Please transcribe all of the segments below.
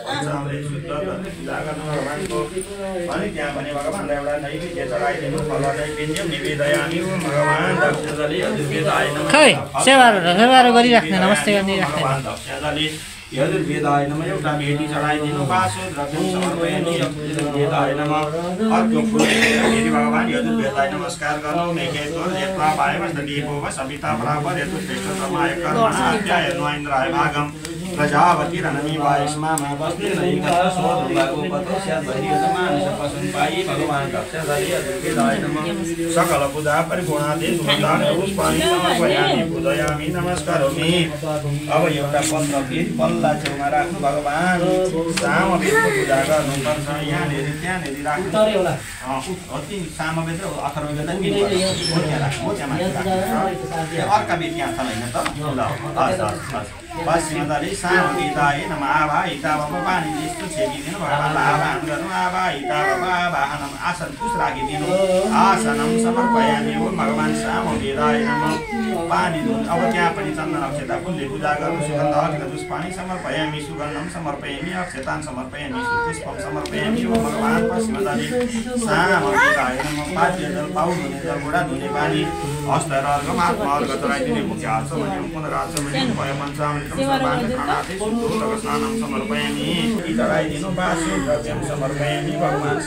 पञ्चामृत शुद्ध पूजा गर्नु भगवानको अनि त्यहाँ पनि भगवानलाई एउटा नैवेद्य चढाइदिनु फल नैवेद्य निवेदयामि भगवान दक्षिणले यजुर्वेदाय नमः खै सेवा गरिराख्ने नमस्ते गरिराख्ने भगवान दक्षिणले यजुर्वेदाय नमः एउटा भेटी चढाइदिनु वासु द्रव्यं समर्पयामि यजुर्वेदाय नमः अर्को फुल फेरि भगवान यजुर्वेदाय नमस्कार गर्नु नेकेतो यत्वा पाएमस्त दीपो वा सविता बराबर यतु श्रेष्ठ समाय कर्मणाध्याय नोइन्द्राय भागम प्रजापति रणमी वायस्मा मावस्ति नैकत स्वरूपाको पतस्या भरियजमान सपसुन पाई भगवान दक्षिणले यजुर्वेदाय नमः सकल पूजा परिपूर्णादि सुमदान पुष्पाणि समर्पयामि पूजयामि नमस्करोमि अब एउटा पत्र फेरि पल्ला छेउमा राख्नु भगवान सामवेदको पूजा गर्नुपर्छ यहाँनिर त्यहाँनिर राख्नु अति सामवेद र अथर्ववेद अर्का वेद यहाँ छ होइन त ल पश्चिमदले सामवेदाय नमः आभा हिता बाबा पानी यस्तो छेकिदिनु भगवानलाई आवाहन गर्नु आभा हिता बाबा आवाहनम आसन कुछ राखिदिनु आसनम समर्पयामि ओम भगवान सामवेदाय नमः पानी दुन अब त्यहाँ पनि चन्दन अक्षता फुलले पूजा गर्नु सुगन्ध अर्घ पुष्पाणि समर्पयामि सुगन्धम समर्पयामि अक्षतान् समर्पयामि पुष्पम समर्पयामि ओम भगवान पश्चिमदले सामवेदाय नमः पाद्य जल पाउ धुने जल घोडा धुने पानी हस्त र अर्घमा आत्मा अर्घ चढाइदिने मुख्य हाल्छ भने पुनराल्छ भने भय पञ्चामृत स्नानं समर्पयामि चढाइदिनु वासु द्रव्यं समर्पयामि भगवान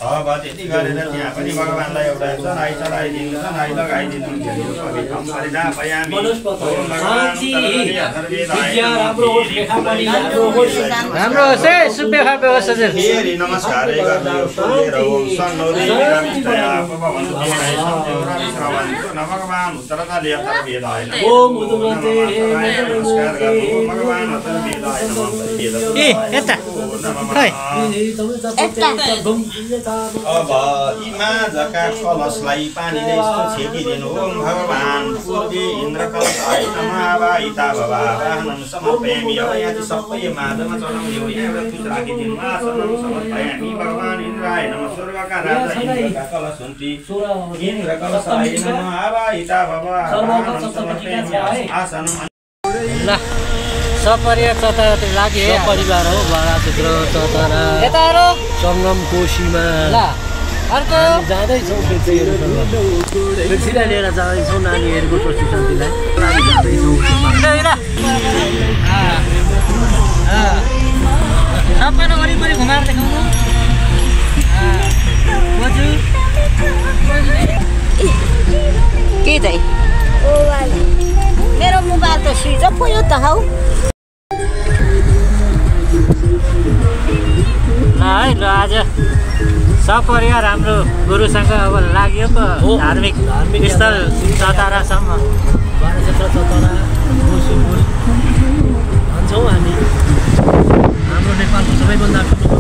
अब त्यति गरेर त्यहाँ पनि भगवानलाई एउटा चढाइदिनु चढाइ लगाइदिनु राम्रो होस् है सुब्बे खापे होस् हजुर फेरि नमस्कार भगवान उत्तरतले यजुर्वेदाय ओम नमस्कार गर्नु भगवान यजुर्वेदाय नमः ए यता खै अब इमाजका कलशलाई पानीले यस्तो छेकिदिनु ओम भगवान पूर्वे इन्द्रकलशाय नमः वाइता भवा वाहनं समर्पयामि अब यहाँ चाहिँ सबै माझमा चढाउने हो यहाँ एउटा तुच राखिदिनु आसनं समर्पयामि भगवान इन्द्राय नमः स्वर्गका राजा इन्द्रका कलश हुन्थे इन्द्रकलशाय नमः वाइता भवा वाहनं समर्पयामि आसनं ल सपरिवार चतारा लागि परिवार हो बडाचुत्रो चतरा यतारो सङ्गम कोशीमा ल अर्को जाँदैछौँ व्यक्तिलाई लिएर जाँदैछौँ नानीहरूको प्रशिक्षणलाई जाँदैछौँ सबैलाई वरिपरि घुमाएर देखाउनु के चाहिँ मेरो मोबाइल त स्विच अफ भयो त हौ ल है ल आज सपरिवार हाम्रो गुरुसँग अब लाग्यो पो धार्मिक स्थल चतारासम्म बाराचुत्रो चतरा कोशीपुर भन्छौँ हामी हाम्रो नेपालको सबैभन्दा ठुलो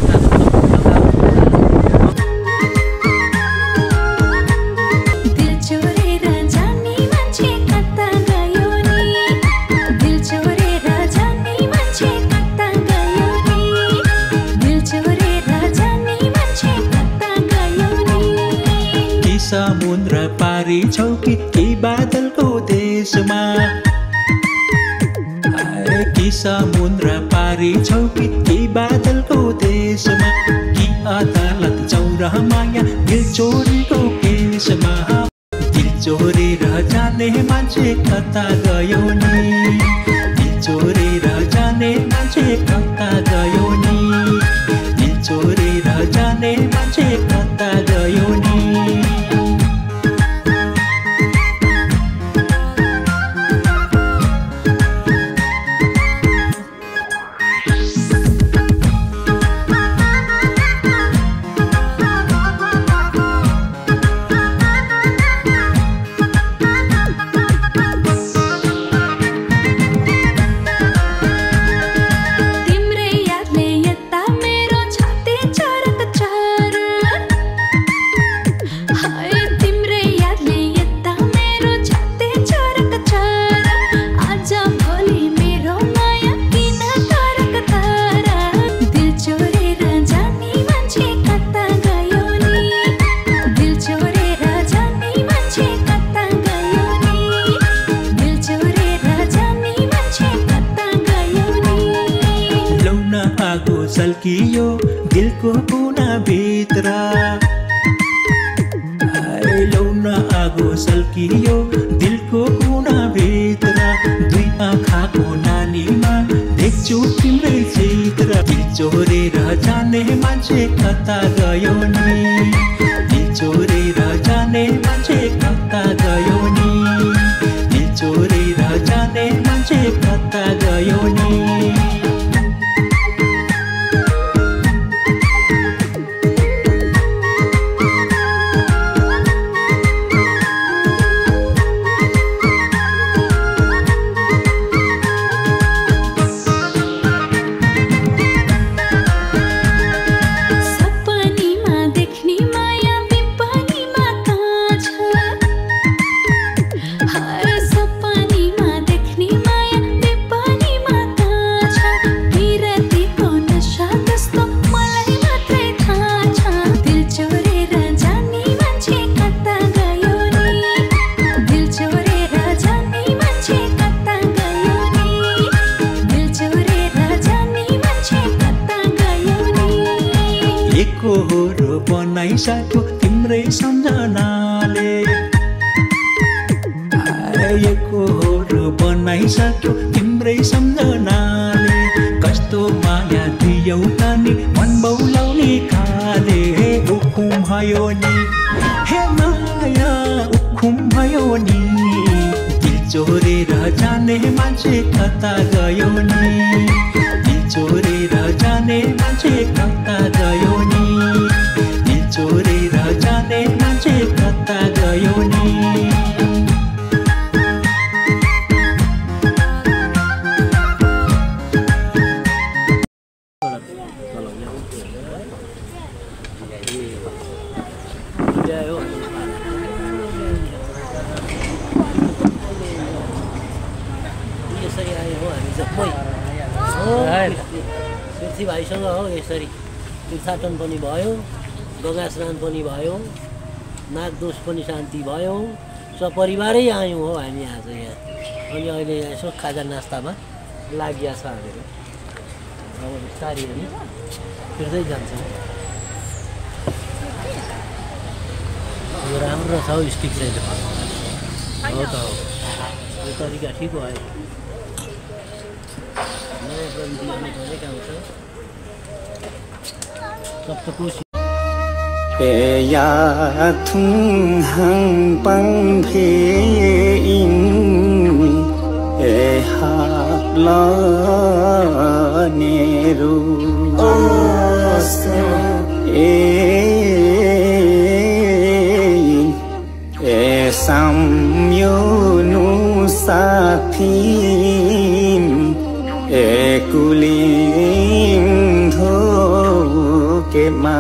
समुद्र पारी छौकी कि बादलको देशमा कि समुद्र पारी छौकी कि बादलको देशमा कि अदालत चौरामा दिल चोरीको केसमा दिल चोरेर जाने मान्छे कता गयो नि दिल चोरेर जाने मान्छे कता गयो नि दिल चोरेर जाने मान्छे कता गयो नि सल्कियो दिलको कुना भित्र लौन आगो सल्कियो दिलको कुना भित्र दुई आँखाको नानीमा देख्छु तिम्रै चित्र दिल चोरेर जाने मान्छे कता गयो नि दिल चोरेर जाने मान्छे कता गयो नि दिल चोरेर जाने मान्छे कता गयो नि एकहोरो बनाइसक्यो तिम्रै सम्झनाले एकहोरो बनाइसक्यो तिम्रै सम्झनाले कस्तो माया दियौ त नि मन बौलाउने खाले उखुम भयो नि हे माया उखुम भयो नि दिल चोरेर जाने मान्छे कता गयो नि दिल चोरेर जाने मान्छे कता गयो नि दिल चोरेर जाने मान्छे कता गयो नि पृथ्वी भाइसँग हो यसरी तीर्थाटन पनि भयो गंगा स्नान पनि भयो नागदोष पनि शान्ति भयो सपरिवारै आयौँ हो हामी आज यहाँ अनि अहिले यहाँ यसो खाजा नास्तामा लागिया छ हामीहरू अब बिस्तारै हामी फिर्दै जान्छौँ यो राम्रो छ हौ स्टिक चाहिँ हो त हो यो तरिका ठिक भयो नयाँ प्रविधि अनेक आउँछ सब कुछ या थुङ हाङ पाङ फे इन हा ल नेरु साम्यो नु साथिन कुलिङ धो के मा